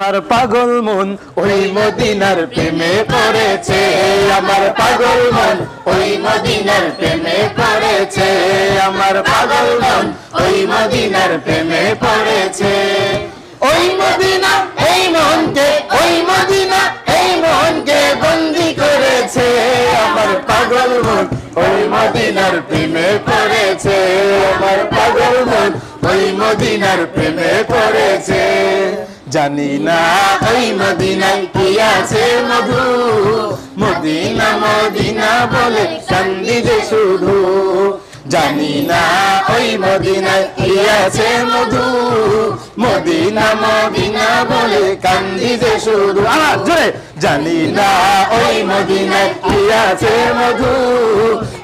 আমার পাগল মন ওই মদিনার প্রেমে পড়েছে, আমার পাগল মন ওই মদিনার প্রেমে পড়েছে, আমার পাগল মন ওই মদিনার প্রেমে পড়েছে। ওই মদিনা এই মনকে, ওই মদিনা এই মনকে বন্দি করেছে, আমার পাগল মন ওই মদিনার প্রেমে পড়েছে, আমার পাগল মন ওই মদিনার প্রেমে পড়েছে। জানি না ওই মদিনায় কি আছে মধু, মদিনা মদিনা বলে কান্দি যে শুধু। জানি না ওই মদিনায় কি আছে মধু, মদিনা মদিনা বলে কান্দি যে শুধু। আমার জোরে জানি না ওই মদিনায় কি আছে মধু,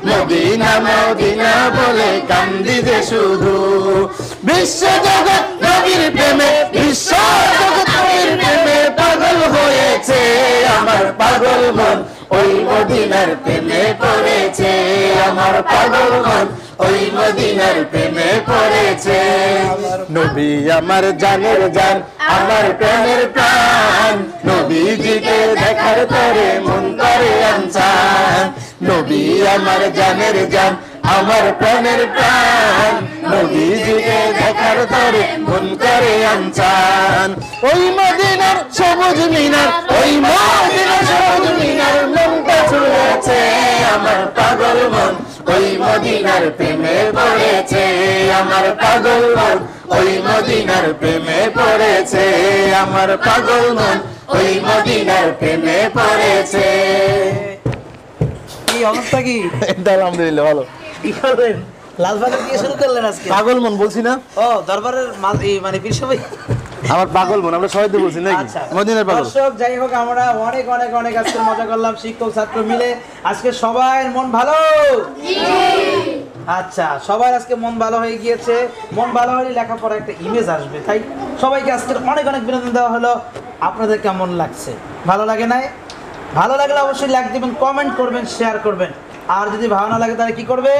মদিনা মদিনা বলে কান্দি যে শুধু। বিশ্ব জগৎ নবীর প্রেমে, বিশ্ব জগৎ নবীর প্রেমে পাগল হয়েছে, আমার পাগল মন ওই মদিনার প্রেমে পড়েছে, আমার পাগল মন ওই মদিনার প্রেমে পড়েছে। নবী আমার জানের জান, আমার প্রাণের প্রাণ, নবীজিকে দেখার পরে মন করে আনচান। নবী আমার জানের জান, আমার প্রাণের প্রাণ, নবীজিকে দেখার পরে মন করে আনচান। ওই মদিনার সবুজ মিনার, ওই মদিনার সবুজ মিনার মনটা ছুঁয়েছে, আমার পাগল মন ওই মদিনার প্রেমে পড়েছে, আমার পাগল মন ওই মদিনার প্রেমে পড়েছে, আমার পাগল মন ওই মদিনার প্রেমে পড়েছে। কি অবস্থা কি? আলহামদুলিল্লাহ ভালো। কি করবেন? লালবাজার দিয়ে শুরু করলেন আজকে? পাগল মন বলছি না? ও দরবারের মানে পীর সবাই আমার পাগল মন, আমরা সবাই তো বলছি নাকি মদিনার পাগল। দর্শক যাই হোক, আমরা অনেক অনেক অনেক আজকে মজা করলাম শিক্ষক ছাত্র মিলে। আজকে সবাই মন ভালো? আচ্ছা, সবাই আজকে মন ভালো হয়ে গিয়েছে। মন ভালো হলে লেখাপড়া একটা ইমেজ আসবে, তাই সবাইকে আজকে অনেক অনেক বিনোদন দেওয়া হলো। আপনাদের কেমন লাগছে? ভালো লাগে নাই? ভালো লাগলে অবশ্যই লাইক দিবেন, কমেন্ট করবেন, শেয়ার করবেন। আর যদি ভালো না লাগে তাহলে কি করবে?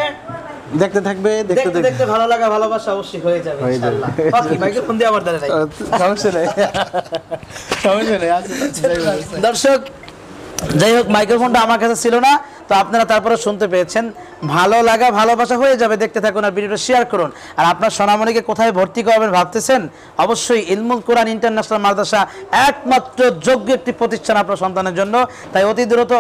দেখতে থাকবে, দেখতে দেখতে ভালো লাগা ভালোবাসা অবশ্যই হয়ে যাবে ইনশাআল্লাহ। বাকি মাইকে ফোন দিয়ে আমার দ্বারা নাই, সমস্যা নেই, সমস্যা নেই। দর্শক যাই হোক, মাইক্রোফোনটা আমার কাছে ছিল না, তো আপনারা তারপরে শুনতে পেয়েছেন। ভালো লাগা ভালোবাসা হয়ে যাবে, দেখতে থাকুন আর ভিডিওটা শেয়ার করুন। আর আপনার সোনামণিকে কোথায় ভর্তি করবেন ভাবতেছেন? অবশ্যই ইলমুল কোরআন ইন্টারন্যাশনাল মাদ্রাসা একমাত্র যোগ্য একটি প্রতিষ্ঠান আপনার সন্তানের জন্য। তাই অতি দ্রুত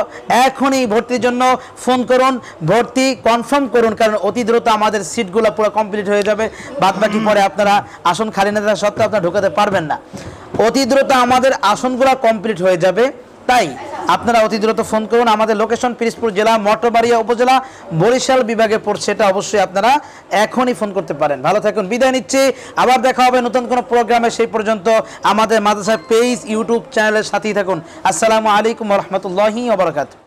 এখনই ভর্তির জন্য ফোন করুন, ভর্তি কনফার্ম করুন, কারণ অতি দ্রুত আমাদের সিটগুলো পুরো কমপ্লিট হয়ে যাবে। বাদবাকি পরে আপনারা আসন খালি না থাকা সত্ত্বেও আপনারা ঢোকাতে পারবেন না। অতি দ্রুত আমাদের আসনগুলো কমপ্লিট হয়ে যাবে, তাই আপনারা অতি দ্রুত ফোন করুন। আমাদের লোকেশন পিরোজপুর জেলা, মঠবাড়িয়া উপজেলা, বরিশাল বিভাগে পড়ছে। এটা অবশ্যই আপনারা এখনই ফোন করতে পারেন। ভালো থাকুন, বিদায় নিচ্ছি। আবার দেখা হবে নতুন কোনো প্রোগ্রামে। সেই পর্যন্ত আমাদের মাদ্রাসা পেজ ইউটিউব চ্যানেলের সাথেই থাকুন। আসসালামু আলাইকুম ওয়া রাহমাতুল্লাহি ওয়া বারাকাতুহু।